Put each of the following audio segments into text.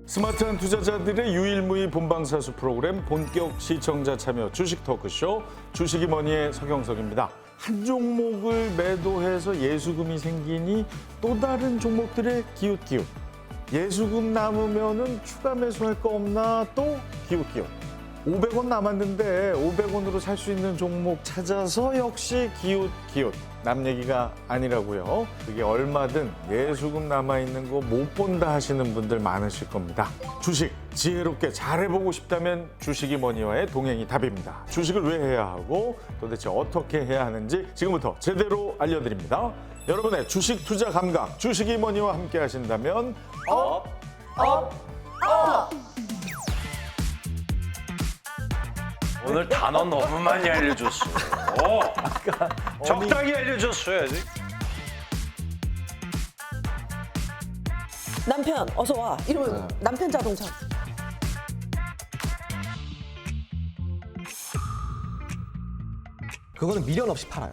스마트한 투자자들의 유일무이 본방사수 프로그램 본격 시청자 참여 주식 토크쇼 주식이 머니의 서경석입니다. 한 종목을 매도해서 예수금이 생기니 또 다른 종목들의 기웃기웃. 예수금 남으면은 추가 매수할 거 없나 또 기웃기웃. 500원 남았는데 500원으로 살 수 있는 종목 찾아서 역시 기웃기웃. 남 얘기가 아니라고요. 그게 얼마든 예수금 남아있는 거 못 본다 하시는 분들 많으실 겁니다. 주식 지혜롭게 잘해보고 싶다면 주식이 머니와의 동행이 답입니다. 주식을 왜 해야 하고 도대체 어떻게 해야 하는지 지금부터 제대로 알려드립니다. 여러분의 주식 투자 감각 주식이 머니와 함께 하신다면 오늘 단어 너무 많이 알려줬어. 적당히 알려줬어야지. 남편 어서 와 이러면 남편 자동차. 그거는 미련 없이 팔아요.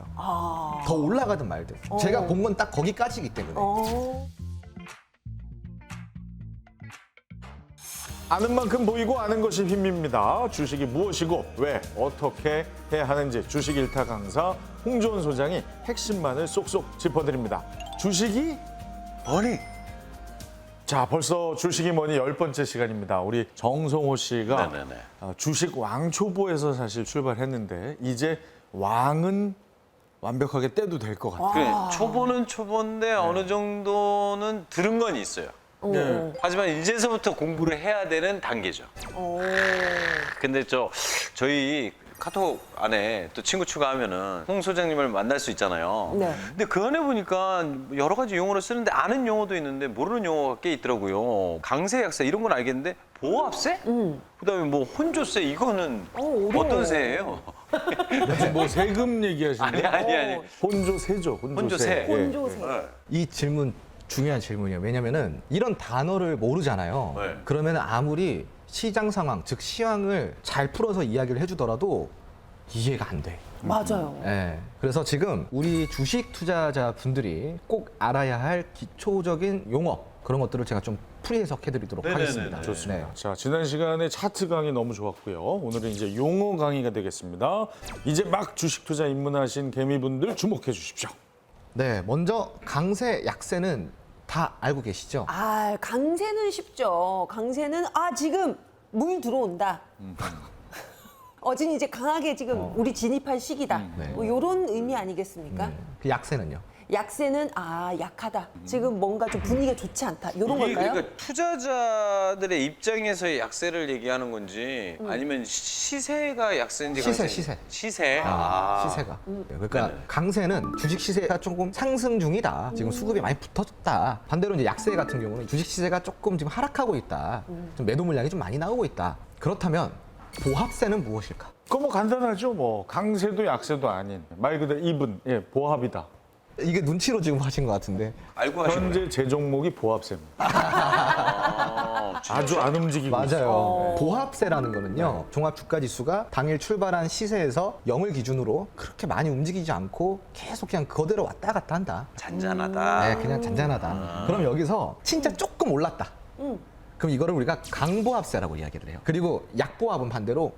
더 올라가든 말든. 제가 본 건 딱 거기까지이기 때문에. 아는 만큼 보이고 아는 것이 힘입니다. 주식이 무엇이고 왜 어떻게 해야 하는지 주식 일타 강사 홍조원 소장이 핵심만을 쏙쏙 짚어드립니다. 주식이 머니. 자, 벌써 주식이 머니 10번째 시간입니다. 우리 정성호 씨가 네네네. 주식 왕초보에서 사실 출발했는데 이제 왕은 완벽하게 떼도 될 것 같아요. 그래, 초보는 초보인데 어느 정도는 들은 건 있어요. 네. 하지만 이제서부터 공부를 해야 되는 단계죠. 근데 저희 카톡 안에 또 친구 추가하면은 홍 소장님을 만날 수 있잖아요. 네. 근데 그 안에 보니까 여러 가지 용어를 쓰는데 아는 용어도 있는데 모르는 용어가 꽤 있더라고요. 강세, 약세 이런 건 알겠는데 보합세? 그다음에 뭐 혼조세 이거는 어려워. 어떤 세예요? 무슨 뭐 세금 얘기하시는 아니. 혼조세죠. 혼조세. 혼조세. 이 질문 중요한 질문이에요. 왜냐면은 이런 단어를 모르잖아요. 네. 그러면 아무리 시장 상황, 즉 시황을 잘 풀어서 이야기를 해주더라도 이해가 안 돼. 맞아요. 예. 그래서 지금 우리 주식 투자자 분들이 꼭 알아야 할 기초적인 용어 그런 것들을 제가 좀 풀이 해석해드리도록 네네네네. 하겠습니다. 좋습니다. 자, 지난 시간에 차트 강의 너무 좋았고요. 오늘은 이제 용어 강의가 되겠습니다. 이제 막 주식 투자 입문하신 개미분들 주목해 주십시오. 네, 먼저 강세, 약세는 다 알고 계시죠? 아, 강세는 쉽죠. 강세는 지금 물 들어온다. 지금 이제 강하게 지금 우리 진입할 시기다. 네. 뭐 이런 의미 아니겠습니까? 그 약세는요? 약세는 약하다. 지금 뭔가 좀 분위기가 좋지 않다. 이런 이게 걸까요? 그러니까 투자자들의 입장에서의 약세를 얘기하는 건지 아니면 시세가 약세인지 시세, 강세인지. 시세. 시세. 시세가. 그러니까 강세는 주식 시세가 조금 상승 중이다. 지금 수급이 많이 붙었다. 반대로 이제 약세 같은 경우는 주식 시세가 조금 지금 하락하고 있다. 좀 매도 물량이 좀 많이 나오고 있다. 그렇다면 보합세는 무엇일까? 그거 뭐 간단하죠. 뭐 강세도 약세도 아닌 말 그대로 이분, 보합이다. 이게 눈치로 지금 하신 것 같은데. 알고 하신 거예요? 현재 제 종목이 보합세입니다. 진짜. 아주 안 움직이고 있어요. 맞아요. 보합세라는 거는요. 종합주가지수가 당일 출발한 시세에서 0을 기준으로 그렇게 많이 움직이지 않고 계속 그냥 그대로 왔다 갔다 한다. 잔잔하다. 네, 그냥 잔잔하다. 그럼 여기서 진짜 조금 올랐다. 그럼 이거를 우리가 강보합세라고 이야기를 해요. 그리고 약보합은 반대로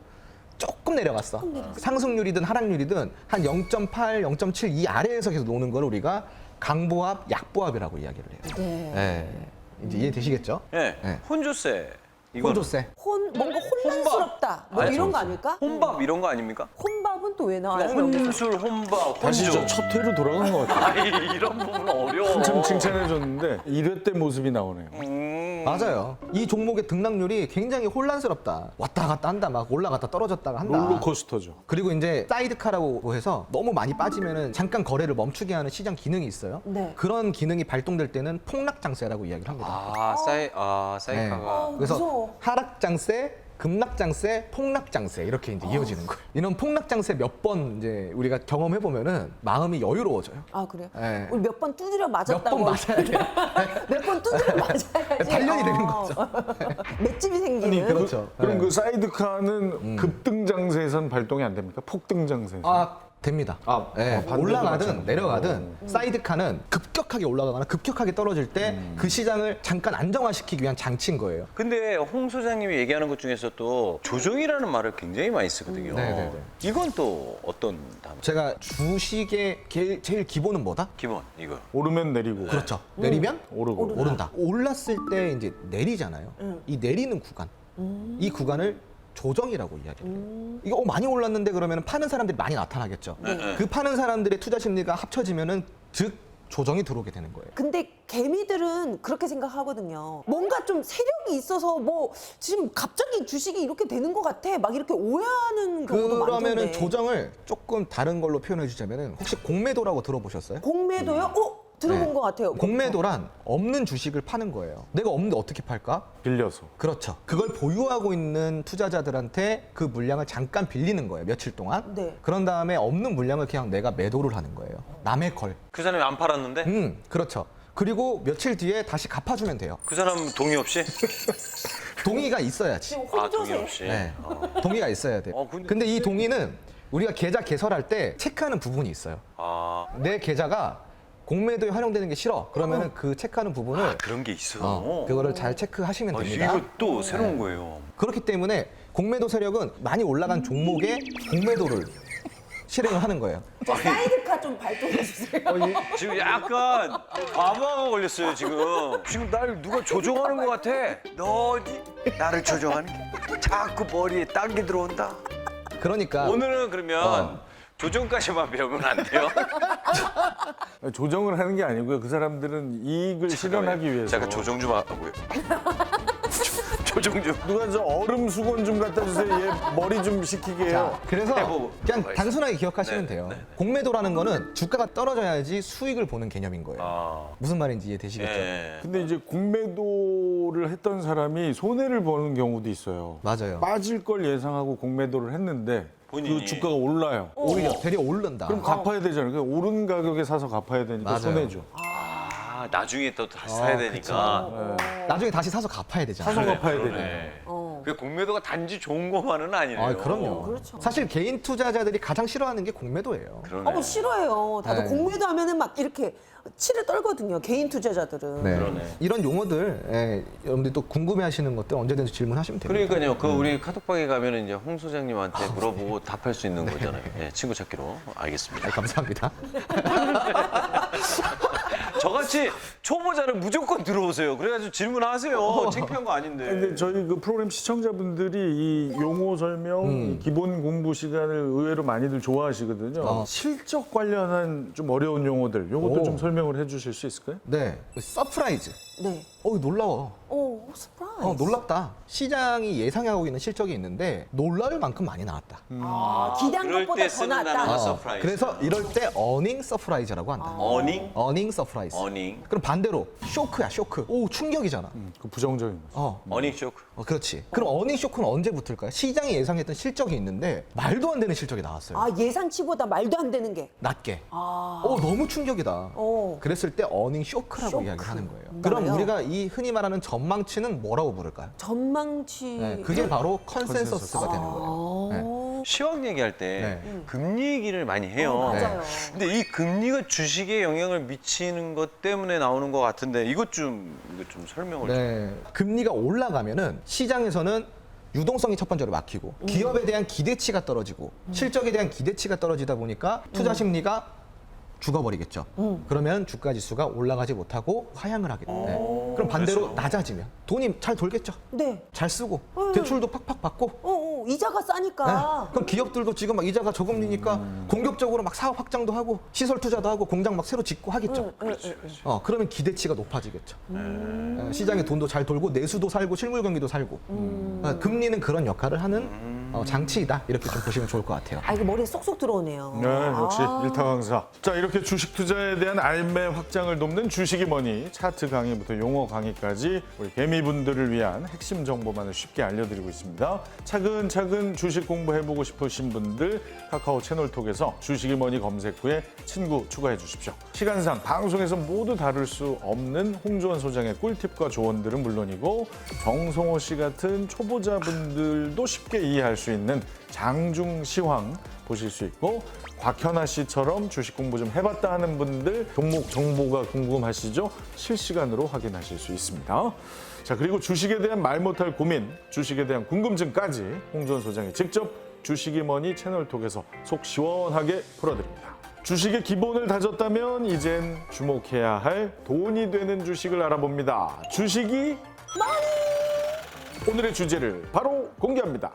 조금 내려갔어. 상승률이든 하락률이든 한 0.8, 0.7 이 아래에서 계속 노는 걸 우리가 강보합, 약보합이라고 이야기를 해요. 네. 네. 이제 이해되시겠죠? 네. 네. 혼조세. 이거는 혼조세. 뭔가 혼란스럽다. 뭐 아니, 이런 거 아닐까? 혼밥 이런 거 아닙니까? 혼밥은 또 왜 나와요? 그러니까 여기서? 혼술, 혼밥, 다시 혼조. 첫 회로 돌아간 것 같아요. 아니, 이런 부분 어려워. 한참 칭찬해줬는데 1회 때 모습이 나오네요. 맞아요. 이 종목의 등락률이 굉장히 혼란스럽다. 왔다 갔다 한다. 막 올라갔다 떨어졌다가 한다. 롤러코스터죠. 그리고 이제 사이드카라고 해서 너무 많이 빠지면은 잠깐 거래를 멈추게 하는 시장 기능이 있어요. 네. 그런 기능이 발동될 때는 폭락장세라고 이야기를 합니다. 사이카가. 그래서 무서워. 하락장세, 급락장세, 폭락장세 이렇게 이제 이어지는 거예요. 이런 폭락장세 몇 번 이제 우리가 경험해 보면은 마음이 여유로워져요. 그래요? 네. 우리 몇 번 두드려 몇 맞았다고. 번 맞아야 돼요. 몇 번 두드려 맞아야지. 단련이 되는 거죠. 맷집이 생기는. 아니, 그렇죠. 그럼 네. 그 사이드카는 급등장세에선 발동이 안 됩니까? 폭등장세에서. 됩니다. 아, 예, 반대도 올라가든 마찬가지고. 내려가든 사이드카는 급격하게 올라가거나 급격하게 떨어질 때 그 시장을 잠깐 안정화시키기 위한 장치인 거예요. 근데 홍 소장님이 얘기하는 것 중에서 또 조정이라는 말을 굉장히 많이 쓰거든요. 네네네. 이건 또 어떤 단어? 제가 주식의 제일 기본은 뭐다? 기본 이거. 오르면 내리고. 그렇죠. 내리면 오르고. 오른다. 올랐을 때 이제 내리잖아요. 이 내리는 구간, 이 구간을 조정이라고 이야기해요. 이거 많이 올랐는데 그러면 파는 사람들이 많이 나타나겠죠. 그 파는 사람들의 투자 심리가 합쳐지면은 즉 조정이 들어오게 되는 거예요. 근데 개미들은 그렇게 생각하거든요. 뭔가 좀 세력이 있어서 뭐 지금 갑자기 주식이 이렇게 되는 것 같아. 막 이렇게 오해하는 경우도 그러면은 많던데. 조정을 조금 다른 걸로 표현해 주자면은 혹시 공매도라고 들어보셨어요? 공매도요? 들어본 네. 것 같아요. 공매도란 없는 주식을 파는 거예요. 내가 없는데 어떻게 팔까? 빌려서. 그렇죠. 그걸 보유하고 있는 투자자들한테 그 물량을 잠깐 빌리는 거예요. 며칠 동안. 네. 그런 다음에 없는 물량을 그냥 내가 매도를 하는 거예요. 남의 걸. 그 사람이 안 팔았는데 그렇죠. 그리고 며칠 뒤에 다시 갚아주면 돼요. 그 사람 동의 없이? 동의가 있어야지. 지금 아 동의 혼조세. 없이. 네. 동의가 있어야 돼요. 근데- 근데 이 동의는 우리가 계좌 개설할 때 체크하는 부분이 있어요. 아 내 계좌가 공매도에 활용되는 게 싫어. 그러면은 그 체크하는 부분을 그런 게 있어. 그거를 잘 체크하시면 됩니다. 이거 또 새로운 거예요. 그렇기 때문에 공매도 세력은 많이 올라간 종목에 공매도를 실행을 하는 거예요. 저 사이드카 좀 발동해 주세요. 지금 약간 과부하가 걸렸어요 지금. 지금 날 누가 조종하는 것 같아. 너 어디 나를 조종하니? 자꾸 머리에 딴 게 들어온다. 그러니까 오늘은 그러면 조종까지만 배우면 안 돼요? 조정을 하는 게 아니고요. 그 사람들은 이익을 실현하기 위해서. 잠깐 조종 좀 하고요. 조종 좀. 누가 저 얼음 수건 좀 갖다 주세요. 얘 머리 좀 식히게 해요. 자, 그래서 해보고 그냥 들어가 단순하게 기억하시면 네, 돼요. 네, 네. 공매도라는 거는 주가가 떨어져야지 수익을 보는 개념인 거예요. 아, 무슨 말인지 이해되시겠죠? 예. 근데 이제 공매도를 했던 사람이 손해를 보는 경우도 있어요. 맞아요. 빠질 걸 예상하고 공매도를 했는데 본인이. 그 주가가 올라요. 오히려 되려 오른다. 그럼 갚아야 되잖아요. 그러니까 오른 가격에 사서 갚아야 되니까 맞아요. 손해죠. 아, 나중에 또 다시 사야 되니까. 나중에 다시 사서 갚아야 되잖아요. 사서 갚아야 그러네. 되니까. 그 공매도가 단지 좋은 것만은 아니네요. 아, 그럼요. 그렇죠. 사실 개인 투자자들이 가장 싫어하는 게 공매도예요. 그러네. 싫어해요. 다들 네. 공매도 하면은 막 이렇게 치를 떨거든요. 개인 투자자들은. 네. 그러네. 이런 용어들 여러분들이 또 궁금해하시는 것들 언제든지 질문하시면 됩니다. 그러니까요. 그 우리 카톡방에 가면은 이제 홍 소장님한테 물어보고 답할 수 있는 거잖아요. 예, 친구 찾기로. 알겠습니다. 감사합니다. 저같이 초보자는 무조건 들어오세요. 그래가지고 질문하세요. 창피한 거 아닌데. 근데 저희 그 프로그램 시청자분들이 이 용어 설명, 이 기본 공부 시간을 의외로 많이들 좋아하시거든요. 실적 관련한 좀 어려운 용어들, 요것도 오. 좀 설명을 해주실 수 있을까요? 네, 서프라이즈. 네. 놀라워. 서프라이즈. 놀랍다. 시장이 예상하고 있는 실적이 있는데 놀랄 만큼 많이 나왔다. 기대한 그럴 것보다 때 더 쓰는 나왔다. 단어가 서프라이즈. 그래서 이럴 때 어닝 서프라이즈라고 한다. 어닝? 어닝 서프라이즈. 어닝. 그럼 반대로 쇼크야, 쇼크. 오, 충격이잖아. 그 부정적인 거죠. 어닝 쇼크. 그렇지. 그럼 어닝 쇼크는 언제 붙을까요? 시장이 예상했던 실적이 있는데 말도 안 되는 실적이 나왔어요. 예상치보다 말도 안 되는 게. 낮게. 너무 충격이다. 어. 그랬을 때 어닝 쇼크라고 쇼크. 이야기하는 거예요. 뭔가요? 그럼 우리가 이 흔히 말하는 전망치는 뭐라고 부를까요? 전망치. 네, 그게 바로 컨센서스가 되는 거예요. 네. 시황 얘기할 때 네. 금리 얘기를 많이 해요. 맞아요. 근데 이 금리가 주식에 영향을 미치는 것 때문에 나오는 것 같은데 이것 좀 설명을 좀. 네. 금리가 올라가면은 시장에서는 유동성이 첫 번째로 막히고 기업에 대한 기대치가 떨어지고 실적에 대한 기대치가 떨어지다 보니까 투자 심리가 죽어버리겠죠. 그러면 주가 지수가 올라가지 못하고 하향을 하게 됩니다. 그럼 반대로 낮아지면 돈이 잘 돌겠죠. 네. 잘 쓰고 대출도 팍팍 받고. 이자가 네. 싸니까. 그럼 기업들도 지금 막 이자가 저금리니까 공격적으로 막 사업 확장도 하고 시설 투자도 하고 공장 막 새로 짓고 하겠죠. 그러면 기대치가 높아지겠죠. 시장에 돈도 잘 돌고 내수도 살고 실물 경기도 살고. 금리는 그런 역할을 하는 장치이다. 이렇게 좀 보시면 좋을 것 같아요. 이거 머리에 쏙쏙 들어오네요. 네, 역시 일타 강사. 자, 이렇게 주식 투자에 대한 알매 확장을 돕는 주식이 뭐니 차트 강의부터 용어 강의까지 우리 개미분들을 위한 핵심 정보만을 쉽게 알려드리고 있습니다. 차근차근 주식 공부해보고 싶으신 분들 카카오 채널톡에서 주식이 뭐니 검색 후에 친구 추가해 주십시오. 시간상 방송에서 모두 다룰 수 없는 홍주원 소장의 꿀팁과 조언들은 물론이고 정성호 씨 같은 초보자분들도 쉽게 이해할 수 수 있는 장중 시황 보실 수 있고 곽현아 씨처럼 주식 공부 좀 해봤다 하는 분들 종목 정보가 궁금하시죠? 실시간으로 확인하실 수 있습니다. 자, 그리고 주식에 대한 말 못할 고민, 주식에 대한 궁금증까지 홍준 소장이 직접 주식이머니 채널톡에서 속 시원하게 풀어드립니다. 주식의 기본을 다졌다면 이젠 주목해야 할 돈이 되는 주식을 알아봅니다. 주식이 오늘의 주제를 바로 공개합니다.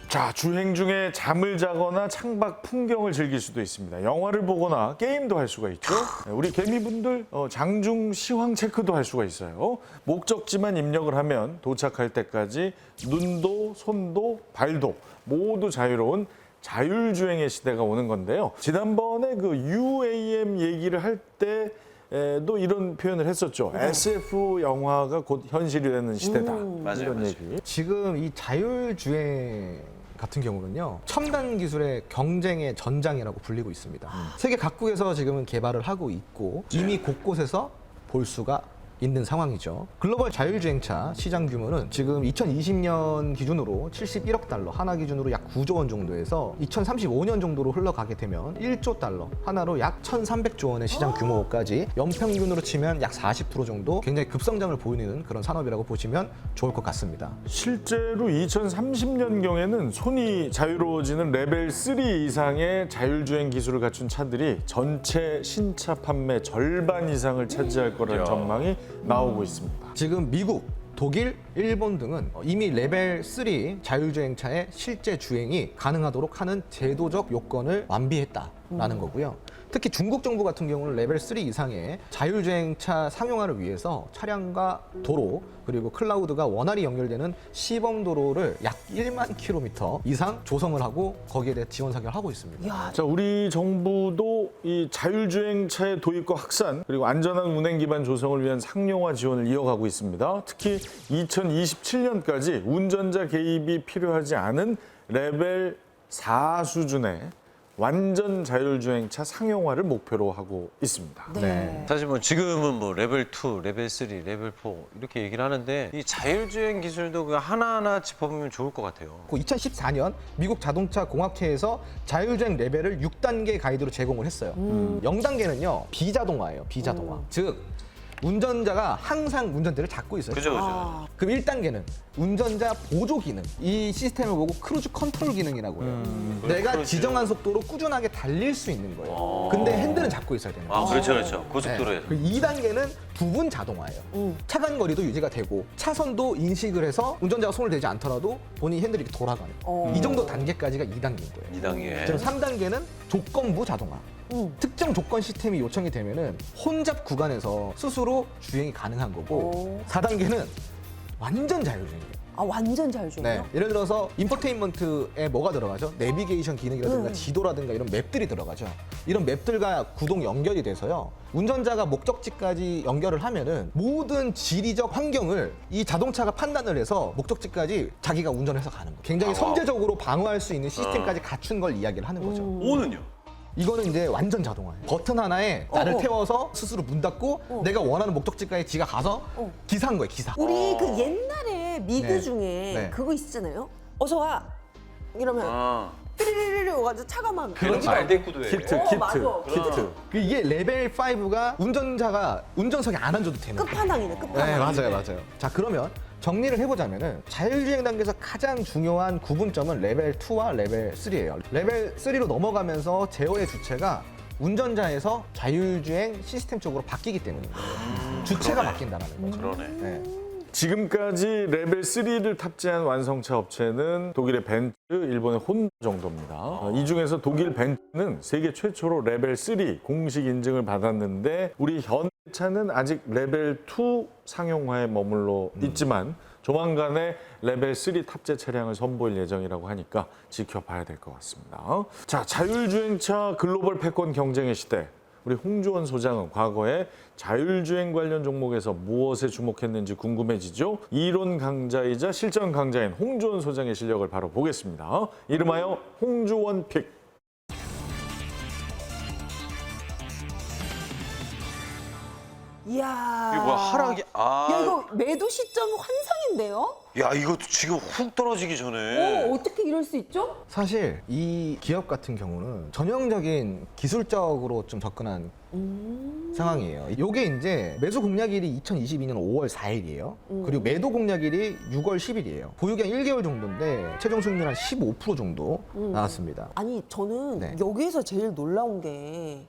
자, 주행 중에 잠을 자거나 창밖 풍경을 즐길 수도 있습니다. 영화를 보거나 게임도 할 수가 있죠. 우리 개미분들 장중 시황 체크도 할 수가 있어요. 목적지만 입력을 하면 도착할 때까지 눈도 손도 발도 모두 자유로운 자율주행의 시대가 오는 건데요. 지난번에 그 UAM 얘기를 할 때도 이런 표현을 했었죠. SF 영화가 곧 현실이 되는 시대다. 맞아요, 이런 맞아요. 얘기. 지금 이 자율주행 같은 경우는요, 첨단 기술의 경쟁의 전장이라고 불리고 있습니다. 세계 각국에서 지금은 개발을 하고 있고 이미 곳곳에서 볼 수가 있는 상황이죠. 글로벌 자율주행차 시장 규모는 지금 2020년 기준으로 71억 달러, 하나 기준으로 약 9조 원 정도에서 2035년 정도로 흘러가게 되면 1조 달러, 하나로 약 1,300조 원의 시장 규모까지 연평균으로 치면 약 40% 정도 굉장히 급성장을 보이는 그런 산업이라고 보시면 좋을 것 같습니다. 실제로 2030년경에는 손이 자유로워지는 레벨 3 이상의 자율주행 기술을 갖춘 차들이 전체 신차 판매 절반 이상을 차지할 거라는 야. 전망이 나오고 있습니다. 지금 미국, 독일, 일본 등은 이미 레벨 3 자율주행차의 실제 주행이 가능하도록 하는 제도적 요건을 완비했다라는 거고요. 특히 중국 정부 같은 경우는 레벨 3 이상의 자율주행차 상용화를 위해서 차량과 도로 그리고 클라우드가 원활히 연결되는 시범 도로를 약 1만 킬로미터 이상 조성을 하고 거기에 대해 지원 사격을 하고 있습니다. 야, 자, 우리 정부도 이 자율주행차의 도입과 확산 그리고 안전한 운행 기반 조성을 위한 상용화 지원을 이어가고 있습니다. 특히 2027년까지 운전자 개입이 필요하지 않은 레벨 4 수준의 완전 자율주행차 상용화를 목표로 하고 있습니다. 네. 사실 뭐 지금은 뭐 레벨 2, 레벨 3, 레벨 4 이렇게 얘기를 하는데 이 자율주행 기술도 그냥 하나하나 짚어보면 좋을 것 같아요. 2014년 미국 자동차 공학회에서 자율주행 레벨을 6단계 가이드로 제공을 했어요. 0단계는요 비자동화예요. 비자동화. 즉 운전자가 항상 운전대를 잡고 있어요. 그죠, 그죠. 그럼 1단계는 운전자 보조 기능. 이 시스템을 보고 크루즈 컨트롤 기능이라고 해요. 내가 크루즈. 지정한 속도로 꾸준하게 달릴 수 있는 거예요. 근데 핸들은 잡고 있어야 되는 거예요. 아, 그렇죠, 그렇죠. 고속도로에서. 2단계는 부분 자동화예요. 차간 거리도 유지가 되고 차선도 인식을 해서 운전자가 손을 대지 않더라도 본인이 핸들이 이렇게 돌아가는 거예요. 이 정도 단계까지가 2단계인 거예요. 2단계. 그럼 3단계는 조건부 자동화. 특정 조건 시스템이 요청이 되면은 혼잡 구간에서 스스로 주행이 가능한 거고 4단계는 완전 자율주행이에요. 아, 완전 네. 자율주행이요? 예를 들어서 인포테인먼트에 뭐가 들어가죠? 내비게이션 기능이라든가 지도라든가 이런 맵들이 들어가죠. 이런 맵들과 구동 연결이 돼서요. 운전자가 목적지까지 연결을 하면은 모든 지리적 환경을 이 자동차가 판단을 해서 목적지까지 자기가 운전해서 가는 거예요. 굉장히 선제적으로 방어할 수 있는 시스템까지 갖춘 걸 이야기를 하는 거죠. 5는요? 이거는 이제 완전 자동화예요. 버튼 하나에 나를 어. 태워서 스스로 문 닫고 내가 원하는 목적지까지 지가 가서 기사한 거예요, 기사. 우리 그 옛날에 미드 네. 중에 네. 그거 있잖아요. 어서 와. 이러면 아, 띠리리리 와가지고 차가 막. 그렇지. 말대꾸도 해. 키트, 맞아. 키트. 이게 레벨 5가 운전자가 운전석에 안 앉아도 되는 거예요. 끝판왕이네, 끝판왕. 네, 맞아요. 자, 그러면 정리를 해보자면은 자율주행 단계에서 가장 중요한 구분점은 레벨 2와 레벨 3예요. 레벨 3로 넘어가면서 제어의 주체가 운전자에서 자율주행 시스템 쪽으로 바뀌기 때문인 거예요. 주체가 바뀐다는 거죠. 그러네. 네. 지금까지 레벨 3를 탑재한 완성차 업체는 독일의 벤츠, 일본의 혼다 정도입니다. 이 중에서 독일 벤츠는 세계 최초로 레벨 3 공식 인증을 받았는데 우리 현대차는 아직 레벨 2 상용화에 머물러 있지만 조만간에 레벨 3 탑재 차량을 선보일 예정이라고 하니까 지켜봐야 될 것 같습니다. 자, 자율주행차 글로벌 패권 경쟁의 시대. 우리 홍주원 소장은 과거에 자율주행 관련 종목에서 무엇에 주목했는지 궁금해지죠? 이론 강자이자 실전 강자인 홍주원 소장의 실력을 바로 보겠습니다. 이름하여 홍주원 픽. 이야. 이거 뭐야, 하락이, 야, 이거 매도 시점 환상인데요? 야, 이거 지금 훅 떨어지기 전에. 어떻게 이럴 수 있죠? 사실 이 기업 같은 경우는 전형적인 기술적으로 좀 접근한 상황이에요. 요게 이제 매수 공략일이 2022년 5월 4일이에요. 그리고 매도 공략일이 6월 10일이에요. 보유기한 1개월 정도인데 최종 수익률 한 15% 정도 나왔습니다. 아니, 저는 네. 여기에서 제일 놀라운 게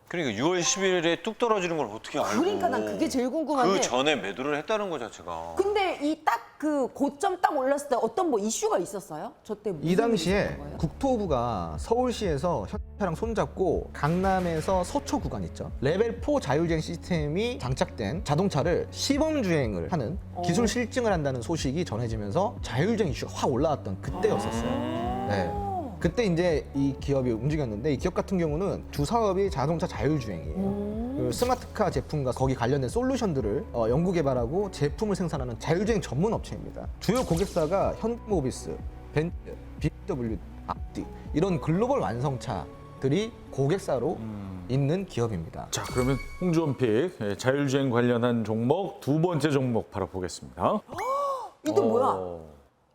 그러니까 6월 10일에 뚝 떨어지는 걸 어떻게 알고. 그러니까 난 그게 제일 궁금한데 그 전에 매도를 했다는 거 자체가. 근데 이 딱 그 고점 딱 올랐을 때 어떤 뭐 이슈가 있었어요? 저 때 무슨 이 당시에 일이 있었던 거예요? 국토부가 서울시에서 현차랑 손잡고 강남에서 서초 구간 있죠. 레벨 4 자율주행 시스템이 장착된 자동차를 시범 주행을 하는 기술 실증을 한다는 소식이 전해지면서 자율주행 이슈가 확 올라왔던 그때였었어요. 네. 그때 이제 이 기업이 움직였는데 이 기업 같은 경우는 주 사업이 자동차 자율주행이에요. 그 스마트카 제품과 거기 관련된 솔루션들을 연구 개발하고 제품을 생산하는 자율주행 전문 업체입니다. 주요 고객사가 현대모비스, 벤츠, BMW, 아udi 이런 글로벌 완성차들이 고객사로 있는 기업입니다. 자, 그러면 홍주원 픽 자율주행 관련한 종목 두 번째 종목 바로 보겠습니다. 이게 뭐야?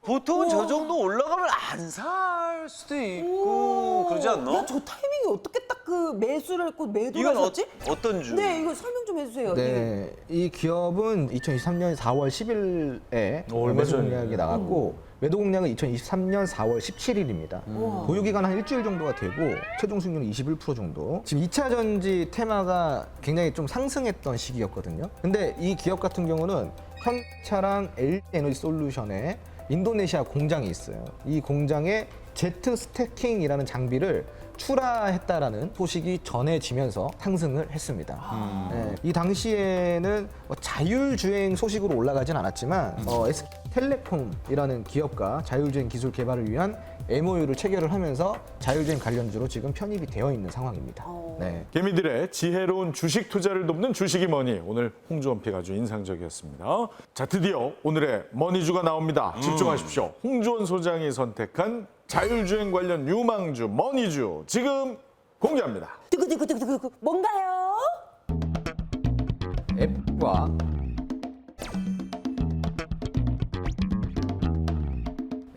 보통은 저 정도 올라가면 안 살 수도 있고 그러지 않나? 야, 저 타이밍이 어떻게 딱 그 매수를 했고 매도를 이건 하셨지? 어떤 주? 네, 이거 설명 좀 해주세요. 네, 이 기업은 2023년 4월 10일에 얼마 매수 전이네. 공략이 나갔고 매도 공략은 2023년 4월 17일입니다. 보유 기간 한 일주일 정도가 되고 최종 수익률은 21% 정도. 지금 2차 전지 테마가 굉장히 좀 상승했던 시기였거든요. 근데 이 기업 같은 경우는 현차랑 LG 에너지 솔루션에 인도네시아 공장이 있어요. 이 공장에 제트 스태킹이라는 장비를 출하했다라는 소식이 전해지면서 상승을 했습니다. 네, 이 당시에는 뭐 자율주행 소식으로 올라가진 않았지만 SK텔레콤이라는 기업과 자율주행 기술 개발을 위한 MOU를 체결을 하면서 자율주행 관련주로 지금 편입이 되어 있는 상황입니다. 네. 개미들의 지혜로운 주식 투자를 돕는 주식이 머니. 오늘 홍주원 픽 아주 인상적이었습니다. 자, 드디어 오늘의 머니주가 나옵니다. 집중하십시오. 홍주원 소장이 선택한 자율주행 관련 유망주 머니주 지금 공개합니다. 두구두구두구두구 뭔가요?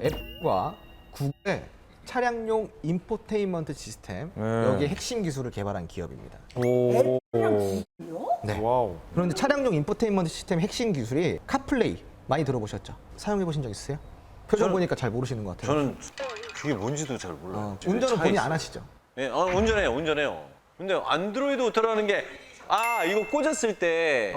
앱과 구글의 차량용 인포테인먼트 시스템 네. 여기에 핵심 기술을 개발한 기업입니다. 오. 네. 와우. 그런데 차량용 인포테인먼트 시스템 핵심 기술이 카플레이 많이 들어보셨죠? 사용해 보신 적 있으세요? 표정 보니까 잘 모르시는 것 같아요. 저는 그게 뭔지도 잘 몰라요. 운전은 본인 안 하시죠? 네, 운전해요. 근데 안드로이드 오토라는 게 이거 꽂았을 때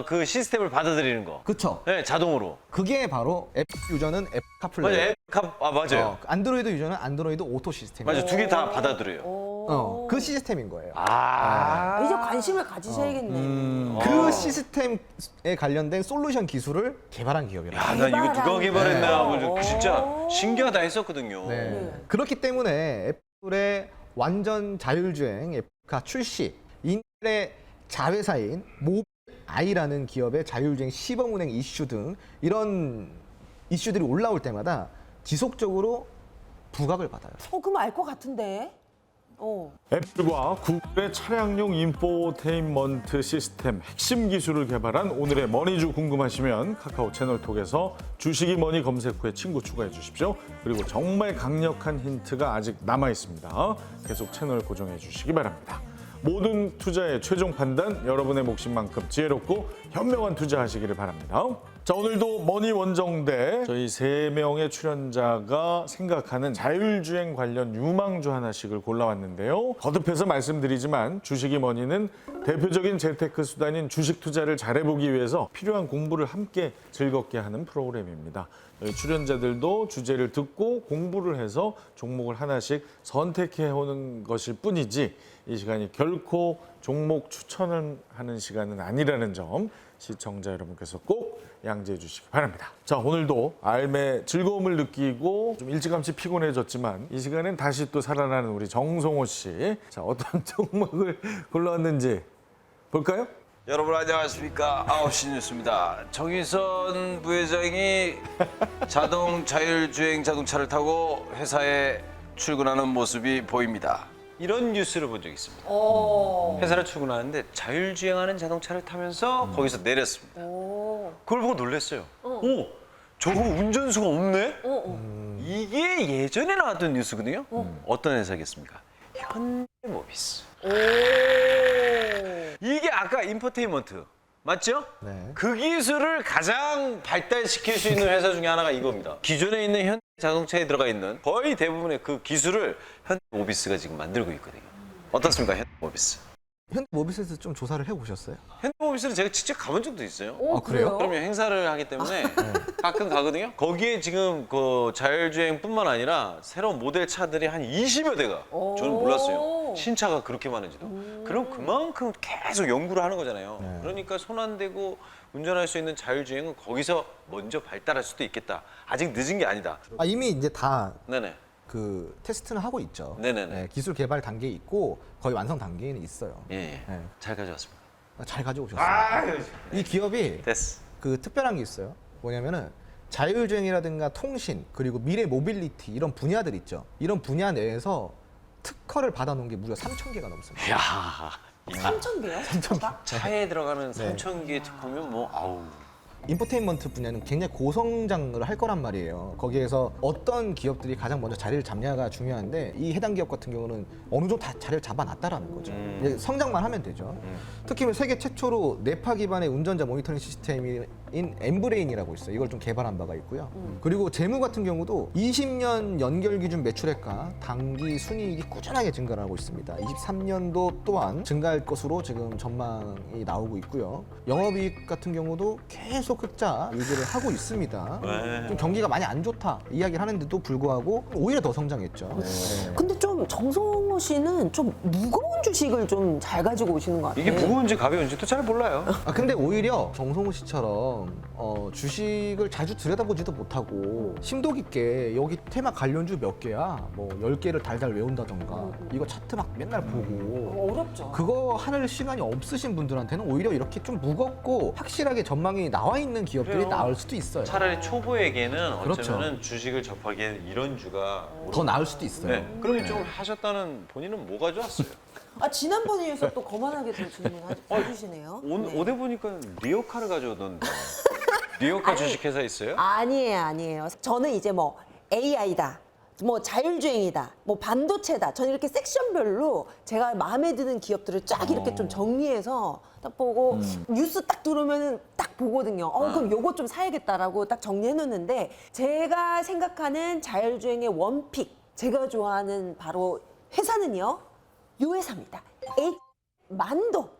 그 시스템을 받아들이는 거. 그쵸? 네, 자동으로. 그게 바로 앱 유저는 앱 카플레이. 맞아요. 맞아요. 안드로이드 유저는 안드로이드 오토 시스템. 맞아요. 두 개 다 받아들여요. 그 시스템인 거예요. 이제 관심을 가지셔야겠네. 그 시스템에 관련된 솔루션 기술을 개발한 기업이라고. 난 이거 누가 개발했나 하고 네. 진짜 신기하다 했었거든요. 네. 그렇기 때문에 애플의 완전 자율주행 애플카 출시, 인텔의 자회사인 모빌아이라는 기업의 자율주행 시범운행 이슈 등 이런 이슈들이 올라올 때마다 지속적으로 부각을 받아요. 그럼 알 것 같은데. 애플과 구글의 차량용 인포테인먼트 시스템 핵심 기술을 개발한 오늘의 머니주 궁금하시면 카카오 채널톡에서 주식이 머니 검색 후에 친구 추가해 주십시오. 그리고 정말 강력한 힌트가 아직 남아 있습니다. 계속 채널 고정해 주시기 바랍니다. 모든 투자의 최종 판단 여러분의 몫인만큼 지혜롭고 현명한 투자하시기를 바랍니다. 자, 오늘도 머니 원정대 저희 3명의 출연자가 생각하는 자율주행 관련 유망주 하나씩을 골라왔는데요. 거듭해서 말씀드리지만 주식이 머니는 대표적인 재테크 수단인 주식 투자를 잘해보기 위해서 필요한 공부를 함께 즐겁게 하는 프로그램입니다. 출연자들도 주제를 듣고 공부를 해서 종목을 하나씩 선택해 오는 것일 뿐이지 이 시간이 결코 종목 추천을 하는 시간은 아니라는 점 시청자 여러분께서 꼭 양지해 주시기 바랍니다. 자, 오늘도 알매 즐거움을 느끼고 좀 일찌감치 피곤해졌지만 이 시간엔 다시 또 살아나는 우리 정성호 씨. 자, 어떤 종목을 골라왔는지 볼까요? 여러분 안녕하십니까. 9시 뉴스입니다. 정의선 부회장이 자동 자율주행 자동차를 타고 회사에 출근하는 모습이 보입니다. 이런 뉴스를 본 적이 있습니다. 회사를 출근하는데 자율주행하는 자동차를 타면서 거기서 내렸습니다. 그걸 보고 놀랐어요. 오, 저거 운전수가 없네? 이게 예전에 나왔던 뉴스거든요. 어떤 회사겠습니까? 현대모비스. 이게 아까 인포테인먼트 맞죠? 네. 그 기술을 가장 발달시킬 수 있는 회사 중에 하나가 이겁니다. 기존에 있는 현대 자동차에 들어가 있는 거의 대부분의 그 기술을 현대모비스가 지금 만들고 있거든요. 어떻습니까, 현대모비스? 현대모비스에서 좀 조사를 해보셨어요? 현대모비스는 제가 직접 가본 적도 있어요. 오, 그래요? 그러면 행사를 하기 때문에 가끔 가거든요. 거기에 지금 그 자율주행뿐만 아니라 새로운 모델 차들이 한 20여 대가 저는 몰랐어요. 신차가 그렇게 많은지도. 그럼 그만큼 계속 연구를 하는 거잖아요. 그러니까 손 안 대고 운전할 수 있는 자율주행은 거기서 먼저 발달할 수도 있겠다. 아직 늦은 게 아니다. 이미 이제 다 네네. 그 테스트는 하고 있죠. 네네네. 네, 기술 개발 단계에 있고 거의 완성 단계에는 있어요. 예, 예. 네. 잘 가져왔습니다. 잘 가져오셨어요. 이 기업이 됐어. 그 특별한 게 있어요. 뭐냐면은 자율주행이라든가 통신 그리고 미래 모빌리티 이런 분야들 있죠. 이런 분야 내에서 특허를 받아놓은 게 무려 3,000개가 넘습니다. 이야. 3,000개요? 3,000개? 차에 들어가는 3,000개 특허면 뭐 아우. 인포테인먼트 분야는 굉장히 고성장을 할 거란 말이에요. 거기에서 어떤 기업들이 가장 먼저 자리를 잡냐가 중요한데 이 해당 기업 같은 경우는 어느 정도 다 자리를 잡아놨다라는 거죠. 이제 성장만 하면 되죠. 특히 세계 최초로 뇌파 기반의 운전자 모니터링 시스템인 엠브레인이라고 있어요. 이걸 좀 개발한 바가 있고요. 그리고 재무 같은 경우도 20년 연결 기준 매출액과 당기 순이익이 꾸준하게 증가를 하고 있습니다. 23년도 또한 증가할 것으로 지금 전망이 나오고 있고요. 영업이익 같은 경우도 계속 흑자 유지를 하고 있습니다. 좀 경기가 많이 안 좋다 이야기를 하는데도 불구하고 오히려 더 성장했죠. 네. 근데 좀 정성호 씨는 좀 무거운 주식을 좀 잘 가지고 오시는 것 같아요. 이게 무거운지 가벼운지도 잘 몰라요. 근데 오히려 정성우 씨처럼 주식을 자주 들여다보지도 못하고 심도 깊게 여기 테마 관련주 몇 개야 뭐 10개를 달달 외운다던가 이거 차트 막 맨날 보고 어렵죠. 그거 할 시간이 없으신 분들한테는 오히려 이렇게 좀 무겁고 확실하게 전망이 나와 있는 기업들이 그래요. 나을 수도 있어요. 차라리 초보에게는 그렇죠. 어쩌면은 주식을 접하기에는 이런 주가 더 나을 수도 있어요. 네. 그러면 좀 하셨다는 본인은 뭐가 좋았어요? 지난번에 이어서 또 거만하게 또 질문 해주시네요. 네. 오늘 보니까 리어카를 가져오던데. 리어카 주식회사 있어요? 아니에요. 저는 이제 뭐 AI다, 뭐 자율주행이다, 뭐 반도체다. 저는 이렇게 섹션별로 제가 마음에 드는 기업들을 쫙 이렇게 좀 정리해서 딱 보고 뉴스 딱 들으면 딱 보거든요. 그럼 요거 좀 사야겠다라고 딱 정리해 놓는데 제가 생각하는 자율주행의 원픽, 제가 좋아하는 바로 회사는요. 요 회사입니다. 만도.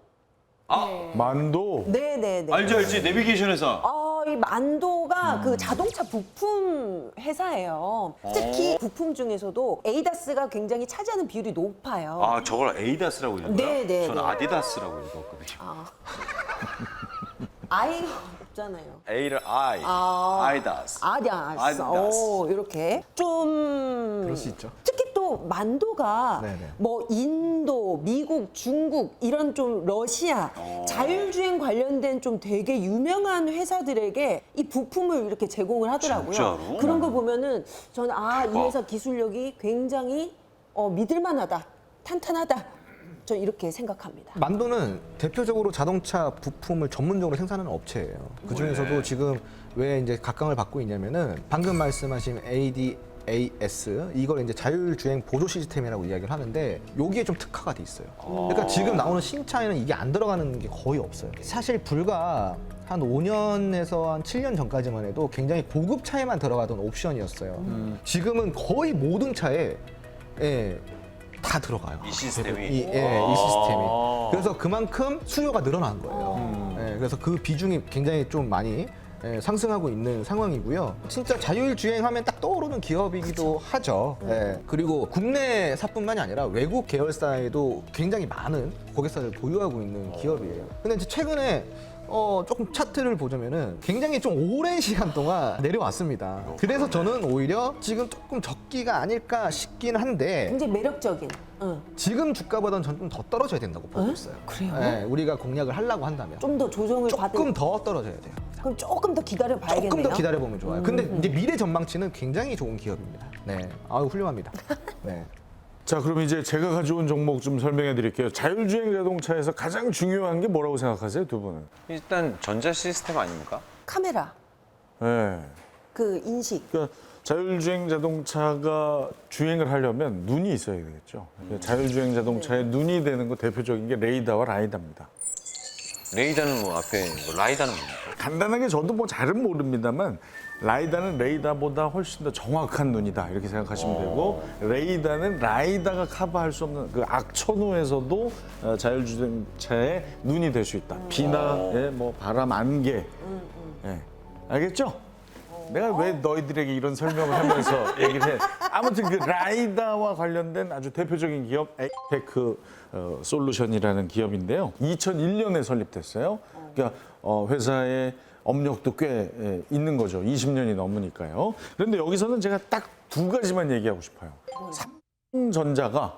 만도. 네네네. 알지. 내비게이션 회사. 이 만도가 그 자동차 부품 회사예요. 특히 부품 중에서도 에이다스가 굉장히 차지하는 비율이 높아요. 아, 저걸 에이다스라고 읽어요? 네. 저는 아디다스라고 읽었거든요. 아이가 없잖아요. A를 I. 아이다스. 아디다스. 이렇게 좀 그럴 수 있죠. 특히 또 만도가 네네. 뭐 인도, 미국, 중국 이런 좀 러시아 자율주행 관련된 좀 되게 유명한 회사들에게 이 부품을 이렇게 제공을 하더라고요. 진짜로? 그런 거 보면은 저는 이 회사 기술력이 굉장히 믿을만하다, 탄탄하다. 저 이렇게 생각합니다. 만도는 대표적으로 자동차 부품을 전문적으로 생산하는 업체예요. 그 중에서도 지금 왜 이제 각광을 받고 있냐면은 방금 말씀하신 ADAS 이걸 이제 자율주행 보조 시스템이라고 이야기를 하는데 여기에 좀 특화가 돼 있어요. 그러니까 지금 나오는 신차에는 이게 안 들어가는 게 거의 없어요. 사실 불과 한 5년에서 한 7년 전까지만 해도 굉장히 고급 차에만 들어가던 옵션이었어요. 지금은 거의 모든 차에 다 들어가요. 이 시스템이? 이 시스템이. 그래서 그만큼 수요가 늘어난 거예요. 그래서 그 비중이 굉장히 좀 많이 상승하고 있는 상황이고요. 진짜 자율주행하면 딱 떠오르는 기업이기도 하죠. 그리고 국내사뿐만이 아니라 외국 계열사에도 굉장히 많은 고객사를 보유하고 있는 기업이에요. 근데 이제 최근에 조금 차트를 보자면은 굉장히 좀 오랜 시간 동안 내려왔습니다. 그래서 저는 오히려 지금 조금 적기가 아닐까 싶긴 한데 굉장히 매력적인. 지금 주가보다는 저는 좀 더 떨어져야 된다고 보고 있어요. 그래요? 우리가 공략을 하려고 한다면 좀 더 조정을 조금 받은. 더 떨어져야 돼요. 그럼 조금 더 기다려 봐야겠네요. 조금 더 기다려보면 좋아요. 근데 이제 미래 전망치는 굉장히 좋은 기업입니다. 네, 아유 훌륭합니다. 네. 자, 그럼 이제 제가 가져온 종목 좀 설명해 드릴게요. 자율주행 자동차에서 가장 중요한 게 뭐라고 생각하세요, 두 분은? 일단 전자 시스템 아닙니까? 카메라, 네. 그 인식. 그러니까 자율주행 자동차가 주행을 하려면 눈이 있어야 되겠죠. 그러니까 자율주행 자동차의 눈이 되는 거 대표적인 게 레이더와 라이다입니다. 레이더는 뭐 앞에 라이다는 뭡니까? 간단하게 저도 뭐 잘은 모릅니다만 라이다는 레이더보다 훨씬 더 정확한 눈이다 이렇게 생각하시면 되고 레이더는 라이다가 커버할 수 없는 그 악천후에서도 자율주행차의 눈이 될 수 있다. 비나 뭐 바람 안개. 예. 알겠죠? 내가 왜 너희들에게 이런 설명을 하면서 얘기를 해. 아무튼 그 라이다와 관련된 아주 대표적인 기업 에이테크 솔루션이라는 기업인데요. 2001년에 설립됐어요. 그러니까 회사의 업력도 꽤 있는 거죠. 20년이 넘으니까요. 그런데 여기서는 제가 딱 두 가지만 얘기하고 싶어요. 삼성전자가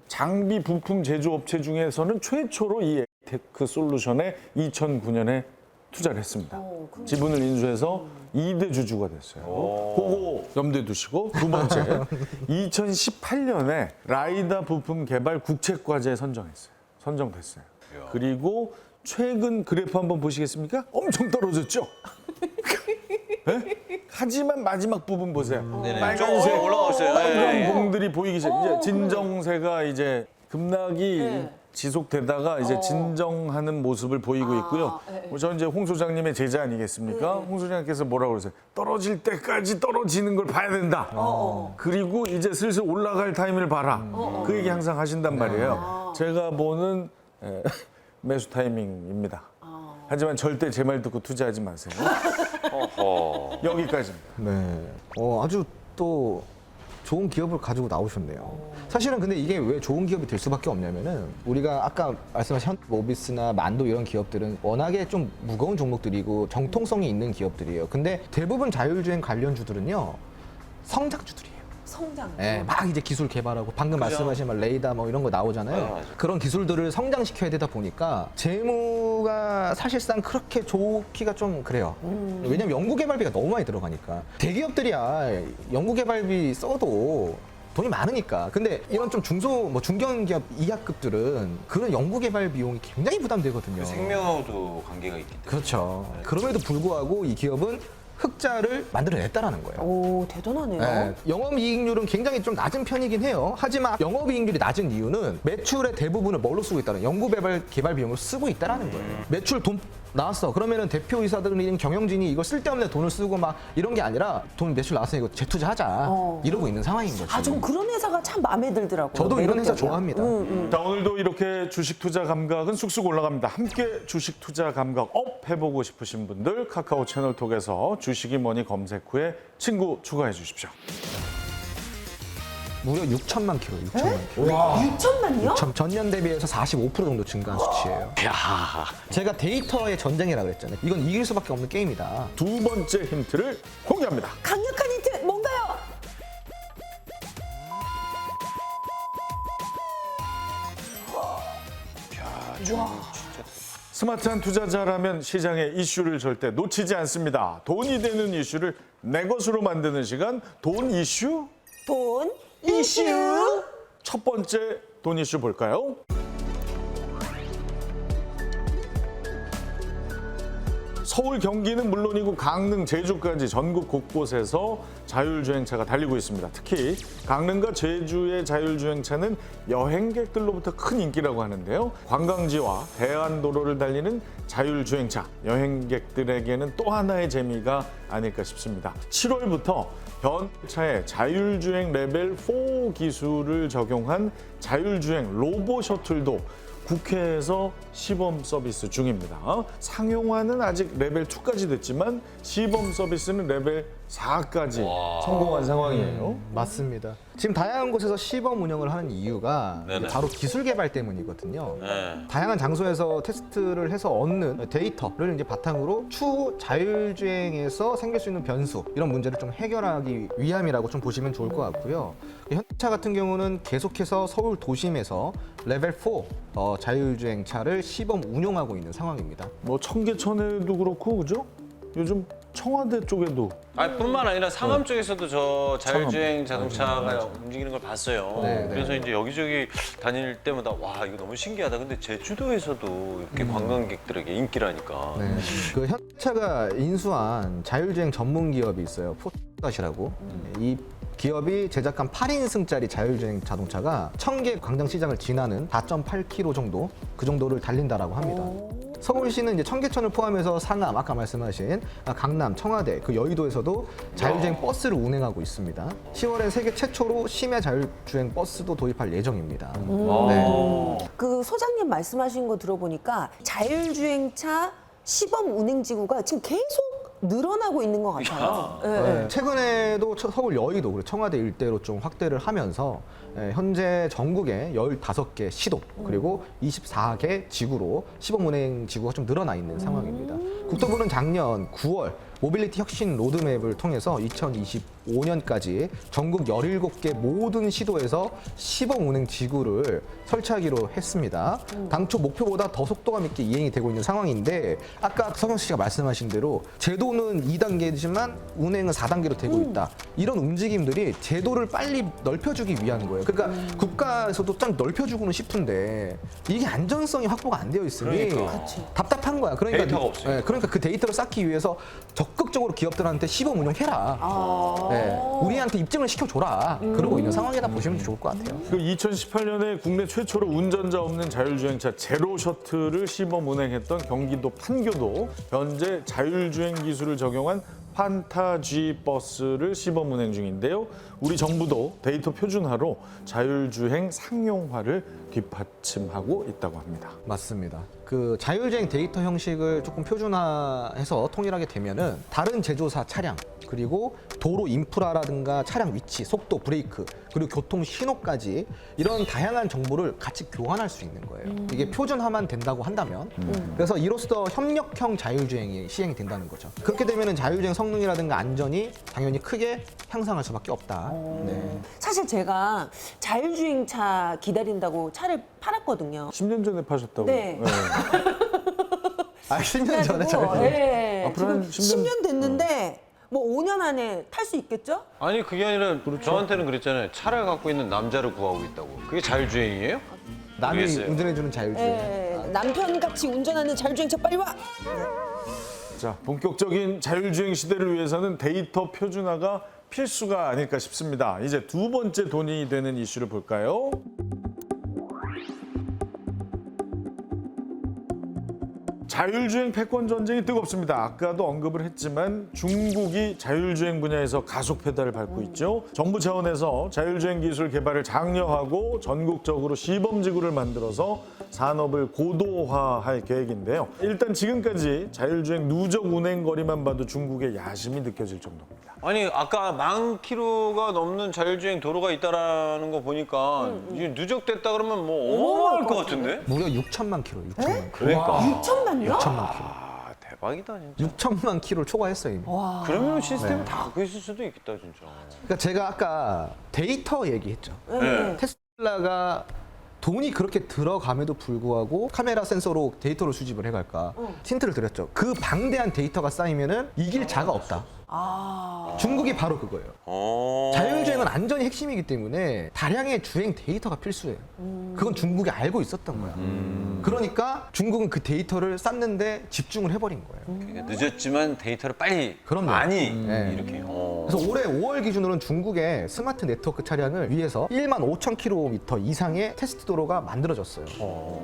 장비 부품 제조업체 중에서는 최초로 이 에이테크 솔루션에 2009년에 투자를 했습니다. 지분을 인수해서 2대 주주가 됐어요. 그거 염두에 두시고 두 번째, 2018년에 라이다 부품 개발 국책과제에 선정됐어요. 그리고 최근 그래프 한번 보시겠습니까? 엄청 떨어졌죠? 네? 하지만 마지막 부분 보세요. 네네. 빨간색 좀 올라가고 있어요. 네. 빨간 봉들이 보이기 시작. 이제 진정세가 이제 급락이 지속되다가 이제 진정하는 모습을 보이고 있고요. 저는 이제 홍 소장님의 제자 아니겠습니까? 홍 소장님께서 뭐라고 그러세요? 떨어질 때까지 떨어지는 걸 봐야 된다. 그리고 이제 슬슬 올라갈 타임을 봐라. 그 얘기 항상 하신단 말이에요. 제가 보는 매수 타이밍입니다. 하지만 절대 제 말 듣고 투자하지 마세요. 여기까지입니다. 네. 아주 또 좋은 기업을 가지고 나오셨네요. 사실은 근데 이게 왜 좋은 기업이 될 수밖에 없냐면은 우리가 아까 말씀하신 현모비스나 만도 이런 기업들은 워낙에 좀 무거운 종목들이고 정통성이 있는 기업들이에요. 근데 대부분 자율주행 관련주들은요 성장주들이에요. 성장. 막 이제 기술 개발하고 방금 말씀하신 막 레이더 뭐 이런 거 나오잖아요. 맞아. 그런 기술들을 성장시켜야 되다 보니까 재무가 사실상 그렇게 좋기가 좀 그래요. 왜냐면 연구개발비가 너무 많이 들어가니까. 대기업들이야 연구개발비 써도 돈이 많으니까. 근데 이런 좀 중견기업 이하급들은 그런 연구개발 비용이 굉장히 부담되거든요. 생명하고도 관계가 있기 때문에. 그렇죠. 그럼에도 불구하고 이 기업은 흑자를 만들어냈다라는 거예요. 오, 대단하네요. 네, 영업이익률은 굉장히 좀 낮은 편이긴 해요. 하지만 영업이익률이 낮은 이유는 매출의 대부분을 뭘로 쓰고 있다는 개발 비용을 쓰고 있다는 거예요. 매출 돈 나왔어. 그러면은 대표이사들은 경영진이 이거 쓸데없는 돈을 쓰고 막 이런 게 아니라 돈 매출 나왔으니 이거 재투자하자 이러고 있는 상황인 거죠. 아, 전 그런 회사가 참 마음에 들더라고요. 저도 이런 회사 매력적이야. 좋아합니다. 자, 오늘도 이렇게 주식 투자 감각은 쑥쑥 올라갑니다. 함께 주식 투자 감각 업 해보고 싶으신 분들 카카오 채널톡에서 주식이 뭐니 검색 후에 친구 추가해 주십시오. 무려 6천만 킬로, 6천만 킬로. 6천만요? 전년 대비해서 45% 정도 증가한 수치예요. 제가 데이터의 전쟁이라고 그랬잖아요. 이건 이길 수밖에 없는 게임이다. 두 번째 힌트를 공개합니다. 강력한 힌트 뭔가요? 스마트한 투자자라면 시장의 이슈를 절대 놓치지 않습니다. 돈이 되는 이슈를 내 것으로 만드는 시간, 돈 이슈? 돈 이슈. 첫 번째 돈 이슈 볼까요? 서울, 경기는 물론이고 강릉, 제주까지 전국 곳곳에서 자율주행차가 달리고 있습니다. 특히 강릉과 제주의 자율주행차는 여행객들로부터 큰 인기라고 하는데요. 관광지와 대안도로를 달리는 자율주행차, 여행객들에게는 또 하나의 재미가 아닐까 싶습니다. 7월부터 현차에 자율주행 레벨 4 기술을 적용한 자율주행 로보 셔틀도 국회에서 시범 서비스 중입니다. 상용화는 아직 레벨 2까지 됐지만 시범 서비스는 레벨 4까지 성공한 상황이에요. 맞습니다. 지금 다양한 곳에서 시범 운영을 하는 이유가 네네. 바로 기술 개발 때문이거든요. 네. 다양한 장소에서 테스트를 해서 얻는 데이터를 이제 바탕으로 추후 자율주행에서 생길 수 있는 변수 이런 문제를 좀 해결하기 위함이라고 좀 보시면 좋을 것 같고요. 현대차 같은 경우는 계속해서 서울 도심에서 레벨 4 자율주행차를 시범 운용하고 있는 상황입니다. 뭐 청계천에도 그렇고 그죠? 요즘 청와대 쪽에도 아니, 뿐만 아니라 상암 쪽에서도 저 자율주행 자동차가 맞아. 움직이는 걸 봤어요. 네, 그래서 네. 이제 여기저기 다닐 때마다 와 이거 너무 신기하다. 근데 제주도에서도 이렇게 관광객들에게 인기라니까. 네. 그 현대차가 인수한 자율주행 전문 기업이 있어요. 포스샷이라고. 이 기업이 제작한 8인승짜리 자율주행 자동차가 청계 광장시장을 지나는 4.8km 정도 그 정도를 달린다라고 합니다. 서울시는 이제 청계천을 포함해서 상암, 아까 말씀하신 강남, 청와대, 그 여의도에서도 자율주행 버스를 운행하고 있습니다. 10월엔 세계 최초로 심야 자율주행 버스도 도입할 예정입니다. 네. 그 소장님 말씀하신 거 들어보니까 자율주행차 시범 운행지구가 지금 계속 늘어나고 있는 것 같아요. 예, 예. 네, 최근에도 서울 여의도 그리고 청와대 일대로 좀 확대를 하면서 현재 전국에 15개 시도 그리고 24개 지구로 시범 운행 지구가 좀 늘어나 있는 상황입니다. 국토부는 작년 9월 모빌리티 혁신 로드맵을 통해서 2025년까지 전국 17개 모든 시도에서 시범 운행 지구를 설치하기로 했습니다. 당초 목표보다 더 속도감 있게 이행이 되고 있는 상황인데 아까 서경수 씨가 말씀하신 대로 제도는 2단계지만 운행은 4단계로 되고 있다. 이런 움직임들이 제도를 빨리 넓혀주기 위한 거예요. 그러니까 국가에서도 좀 넓혀주고는 싶은데 이게 안전성이 확보가 안 되어 있으니 그러니까. 답답한 거야. 그러니까 데이터가 없어요. 그러니까 그 데이터를 쌓기 위해서 적극적으로 기업들한테 시범 운영해라. 우리한테 입증을 시켜줘라. 그러고 있는 상황이다 보시면 좋을 것 같아요. 그 2018년에 국내 최초로 운전자 없는 자율주행차 제로 셔틀을 시범 운행했던 경기도 판교도 현재 자율주행 기술을 적용한 판타G 버스를 시범 운행 중인데요. 우리 정부도 데이터 표준화로 자율주행 상용화를 뒷받침하고 있다고 합니다. 맞습니다. 그 자율주행 데이터 형식을 조금 표준화해서 통일하게 되면은 다른 제조사 차량 그리고 도로 인프라라든가 차량 위치, 속도, 브레이크 그리고 교통 신호까지 이런 다양한 정보를 같이 교환할 수 있는 거예요. 이게 표준화만 된다고 한다면 그래서 이로써 협력형 자율주행이 시행이 된다는 거죠. 그렇게 되면은 자율주행 성능이라든가 안전이 당연히 크게 향상할 수밖에 없다. 네. 사실 제가 자율주행차 기다린다고 차를 팔았거든요. 10년 전에 파셨다고. 네. 아, 10년 전에 그래가지고, 자율주행. 예, 앞으로 한 지금 10년 10년 됐는데 뭐 5년 안에 탈 수 있겠죠? 아니 그게 아니라 저한테는 그랬잖아요. 차를 갖고 있는 남자를 구하고 있다고. 그게 자율주행이에요? 남이 모르겠어요. 운전해주는 자율주행. 예, 남편같이 운전하는 자율주행차 빨리 와! 자, 본격적인 자율주행 시대를 위해서는 데이터 표준화가 필수가 아닐까 싶습니다. 이제 두 번째 돈이 되는 이슈를 볼까요? 자율주행 패권 전쟁이 뜨겁습니다. 아까도 언급을 했지만 중국이 자율주행 분야에서 가속 페달을 밟고 있죠. 정부 차원에서 자율주행 기술 개발을 장려하고 전국적으로 시범지구를 만들어서 산업을 고도화할 계획인데요. 일단 지금까지 자율주행 누적 운행 거리만 봐도 중국의 야심이 느껴질 정도입니다. 아니 아까 10,000km가 넘는 자율주행 도로가 있다라는 거 보니까 이게 누적됐다 그러면 뭐 어마어마할 것 같은데? 무려 6천만 킬로, 6천만 킬로. 그러니까. 6천만요? 6천만 킬로. 아 대박이다 진짜. 6천만 킬로를 초과했어요, 이미. 그러면 시스템이 다 갖고 있을 수도 있겠다 진짜. 그러니까 제가 아까 데이터 얘기했죠. 네. 테슬라가 돈이 그렇게 들어감에도 불구하고 카메라 센서로 데이터를 수집을 해갈까 힌트를 드렸죠. 그 방대한 데이터가 쌓이면은 이길 자가 없다. 중국이 바로 그거예요. 자율주행은 안전이 핵심이기 때문에 다량의 주행 데이터가 필수해요. 그건 중국이 알고 있었던 거야. 그러니까 중국은 그 데이터를 쌓는데 집중을 해버린 거예요. 그러니까 늦었지만 데이터를 빨리 그럼요. 많이 네. 이렇게. 그래서 올해 5월 기준으로는 중국의 스마트 네트워크 차량을 위해서 1만 5천 킬로미터 이상의 테스트 도로가 만들어졌어요.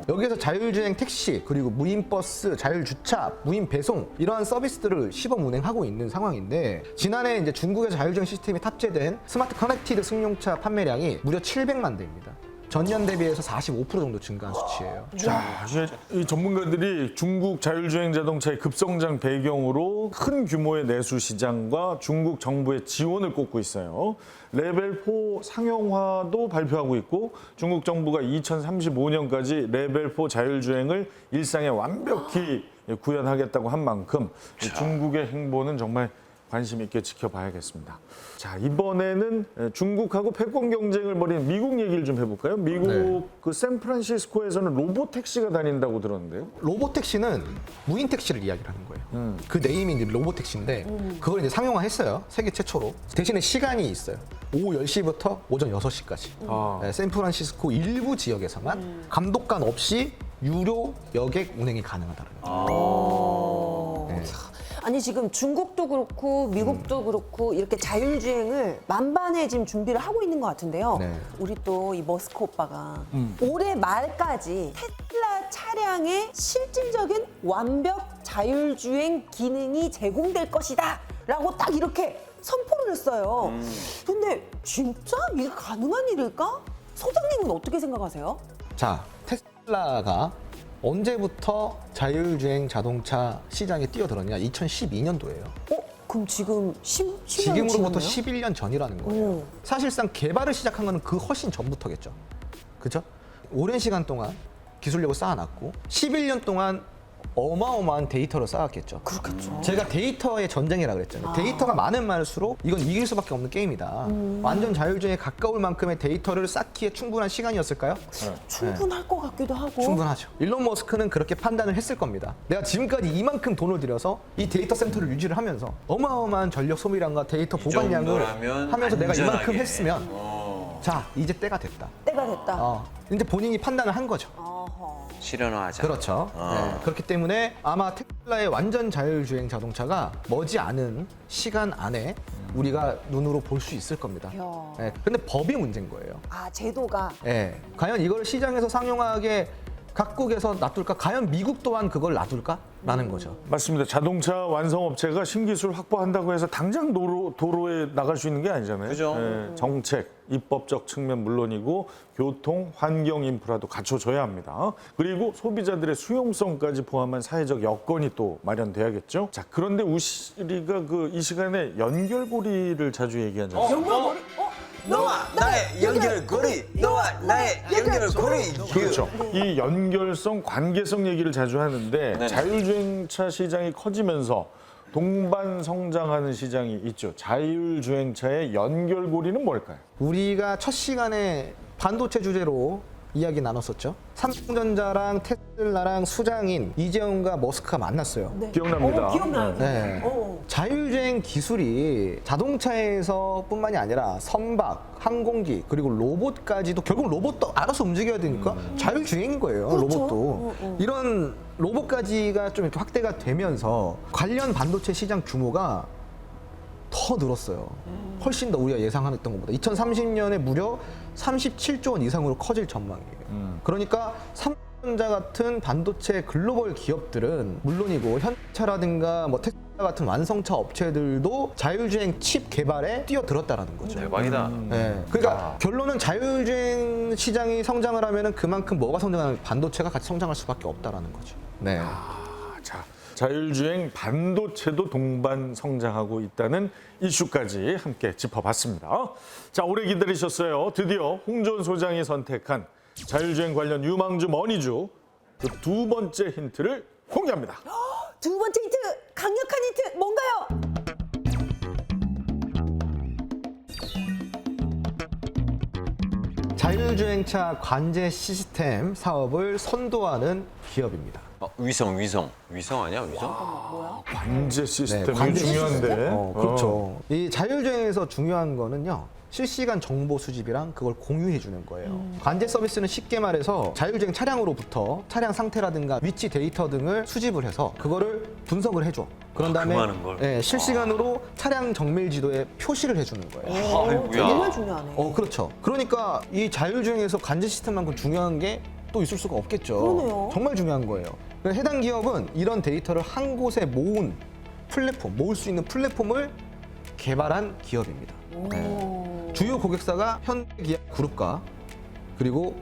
여기에서 자율주행 택시, 그리고 무인버스, 자율주차, 무인배송 이러한 서비스들을 시범 운행하고 있는 상황인데 지난해 이제 중국의 자율주행 시스템이 탑재된 스마트 커넥티드 승용차 판매량이 무려 700만 대입니다. 전년 대비해서 45% 정도 증가한 수치예요. 자, 이제 이 전문가들이 중국 자율주행 자동차의 급성장 배경으로 큰 규모의 내수 시장과 중국 정부의 지원을 꼽고 있어요. 레벨 4 상용화도 발표하고 있고 중국 정부가 2035년까지 레벨 4 자율주행을 일상에 완벽히 구현하겠다고 한 만큼 중국의 행보는 정말 관심 있게 지켜봐야겠습니다. 자, 이번에는 중국하고 패권 경쟁을 벌이는 미국 얘기를 좀 해볼까요? 미국 네. 그 샌프란시스코에서는 로봇 택시가 다닌다고 들었는데요. 로봇 택시는 무인 택시를 이야기를 하는 거예요. 그 네임이 이제 로봇 택시인데 그걸 이제 상용화했어요. 세계 최초로. 대신에 시간이 있어요. 오후 10시부터 오전 6시까지. 아. 네, 샌프란시스코 일부 지역에서만 감독관 없이 유료 여객 운행이 가능하다는 거예요. 네. 아니 지금 중국도 그렇고 미국도 그렇고 이렇게 자율주행을 만반의 지금 준비를 하고 있는 것 같은데요. 네. 우리 또 이 머스크 오빠가 올해 말까지 테슬라 차량의 실질적인 완벽 자율주행 기능이 제공될 것이다라고 딱 이렇게 선포를 했어요. 근데 진짜 이게 가능한 일일까? 소장님은 어떻게 생각하세요? 자, 테슬라가 언제부터 자율주행 자동차 시장에 뛰어들었냐? 2012년도예요. 그럼 지금 10년 지금으로부터 지났네요? 11년 전이라는 거예요. 오. 사실상 개발을 시작한 거는 그 훨씬 전부터겠죠. 그죠? 오랜 시간 동안 기술력을 쌓아놨고 11년 동안 어마어마한 데이터를 쌓았겠죠. 그렇겠죠. 제가 데이터의 전쟁이라고 그랬잖아요. 데이터가 많으면 많을수록 이건 이길 수밖에 없는 게임이다. 완전 자율주행에 가까울 만큼의 데이터를 쌓기에 충분한 시간이었을까요? 충분할 것 같기도 하고. 충분하죠. 일론 머스크는 그렇게 판단을 했을 겁니다. 내가 지금까지 이만큼 돈을 들여서 이 데이터 센터를 유지를 하면서 어마어마한 전력 소비량과 데이터 보관량을 정도라면 하면서 내가 이만큼 안전하게. 했으면 자, 이제 때가 됐다. 때가 됐다. 이제 본인이 판단을 한 거죠. 어허. 실현화하자. 그렇죠. 네, 그렇기 때문에 아마 테슬라의 완전 자율주행 자동차가 머지않은 시간 안에 우리가 눈으로 볼 수 있을 겁니다. 이야. 네, 근데 법이 문제인 거예요. 아 제도가 네, 과연 이걸 시장에서 상용하게 각국에서 놔둘까? 과연 미국 또한 그걸 놔둘까라는 거죠. 맞습니다. 자동차 완성업체가 신기술 확보한다고 해서 당장 도로에 나갈 수 있는 게 아니잖아요. 그죠. 정책, 입법적 측면 물론이고 교통, 환경 인프라도 갖춰줘야 합니다. 그리고 소비자들의 수용성까지 포함한 사회적 여건이 또 마련돼야겠죠. 자, 그런데 우리가 이 시간에 연결고리를 자주 얘기하지 않습니까? 너와 나의 연결고리, 너와 나의 연결고리. 그렇죠. 이 연결성, 관계성 얘기를 자주 하는데 네네. 자율주행차 시장이 커지면서 동반 성장하는 시장이 있죠. 자율주행차의 연결고리는 뭘까요? 우리가 첫 시간에 반도체 주제로 이야기 나눴었죠. 삼성전자랑 테슬라랑 수장인 이재용과 머스크가 만났어요. 네. 기억납니다. 기억나요. 네. 자율주행 기술이 자동차에서 뿐만이 아니라 선박, 항공기, 그리고 로봇까지도 결국 로봇도 알아서 움직여야 되니까 자율주행인 거예요. 그렇죠. 로봇도. 이런 로봇까지가 좀 이렇게 확대가 되면서 관련 반도체 시장 규모가 더 늘었어요. 훨씬 더 우리가 예상했던 것보다. 2030년에 무려 37조 원 이상으로 커질 전망이에요. 그러니까 삼성전자 같은 반도체 글로벌 기업들은 물론이고 현차라든가 뭐 테슬라 같은 완성차 업체들도 자율주행 칩 개발에 뛰어들었다라는 거죠. 대박이다. 네. 그러니까 결론은 자율주행 시장이 성장을 하면은 그만큼 뭐가 성장하면 반도체가 같이 성장할 수밖에 없다라는 거죠. 네. 자, 자율주행 반도체도 동반 성장하고 있다는 이슈까지 함께 짚어봤습니다. 자, 오래 기다리셨어요. 드디어 홍준 소장이 선택한 자율주행 관련 유망주 머니주 그 두 번째 힌트를 공개합니다. 두 번째 힌트, 강력한 힌트 뭔가요? 자율주행차 관제 시스템 사업을 선도하는 기업입니다. 위성 아니야? 위성? 관제 시스템이 네, 관제 중요한데. 그렇죠. 이 자율주행에서 중요한 거는요. 실시간 정보 수집이랑 그걸 공유해 주는 거예요. 관제 서비스는 쉽게 말해서 자율주행 차량으로부터 차량 상태라든가 위치 데이터 등을 수집을 해서 그거를 분석을 해줘. 그런 다음에 그 많은 걸? 예, 실시간으로 차량 정밀 지도에 표시를 해주는 거예요. 아이고야. 정말 중요하네. 그렇죠. 그러니까 이 자율주행에서 관제 시스템만큼 중요한 게 또 있을 수가 없겠죠. 그러네요. 정말 중요한 거예요. 그래서 해당 기업은 이런 데이터를 한 곳에 모을 수 있는 플랫폼을 개발한 기업입니다. 네. 주요 고객사가 현대기아 그룹과 그리고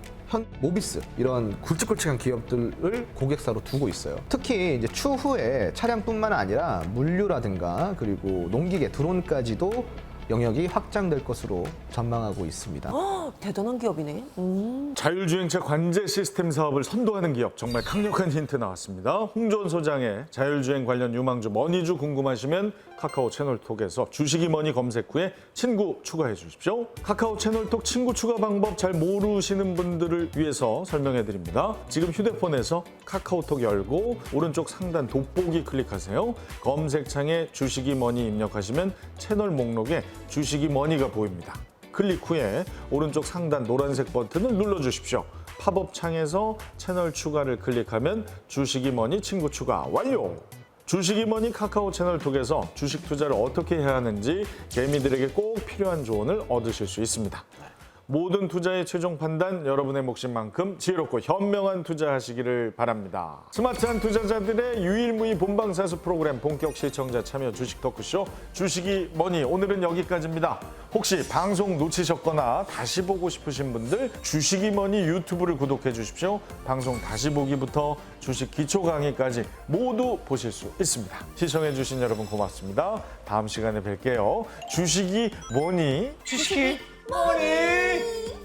모비스 이런 굵직굵직한 기업들을 고객사로 두고 있어요. 특히 이제 추후에 차량뿐만 아니라 물류라든가 그리고 농기계, 드론까지도 영역이 확장될 것으로 전망하고 있습니다. 대단한 기업이네. 자율주행차 관제 시스템 사업을 선도하는 기업, 정말 강력한 힌트 나왔습니다. 홍조원 소장의 자율주행 관련 유망주 머니주 궁금하시면 카카오 채널톡에서 주식이 머니 검색 후에 친구 추가해 주십시오. 카카오 채널톡 친구 추가 방법 잘 모르시는 분들을 위해서 설명해 드립니다. 지금 휴대폰에서 카카오톡 열고 오른쪽 상단 돋보기 클릭하세요. 검색창에 주식이 머니 입력하시면 채널 목록에 주식이 머니가 보입니다. 클릭 후에 오른쪽 상단 노란색 버튼을 눌러주십시오. 팝업 창에서 채널 추가를 클릭하면 주식이 머니 친구 추가 완료! 주식이 머니 카카오 채널톡에서 주식 투자를 어떻게 해야 하는지 개미들에게 꼭 필요한 조언을 얻으실 수 있습니다. 모든 투자의 최종 판단 여러분의 몫인 만큼 지혜롭고 현명한 투자하시기를 바랍니다. 스마트한 투자자들의 유일무이 본방사수 프로그램 본격 시청자 참여 주식 토크쇼 주식이 머니 오늘은 여기까지입니다. 혹시 방송 놓치셨거나 다시 보고 싶으신 분들 주식이 머니 유튜브를 구독해 주십시오. 방송 다시 보기부터 주식 기초 강의까지 모두 보실 수 있습니다. 시청해 주신 여러분 고맙습니다. 다음 시간에 뵐게요. 주식이 머니 주식이 머니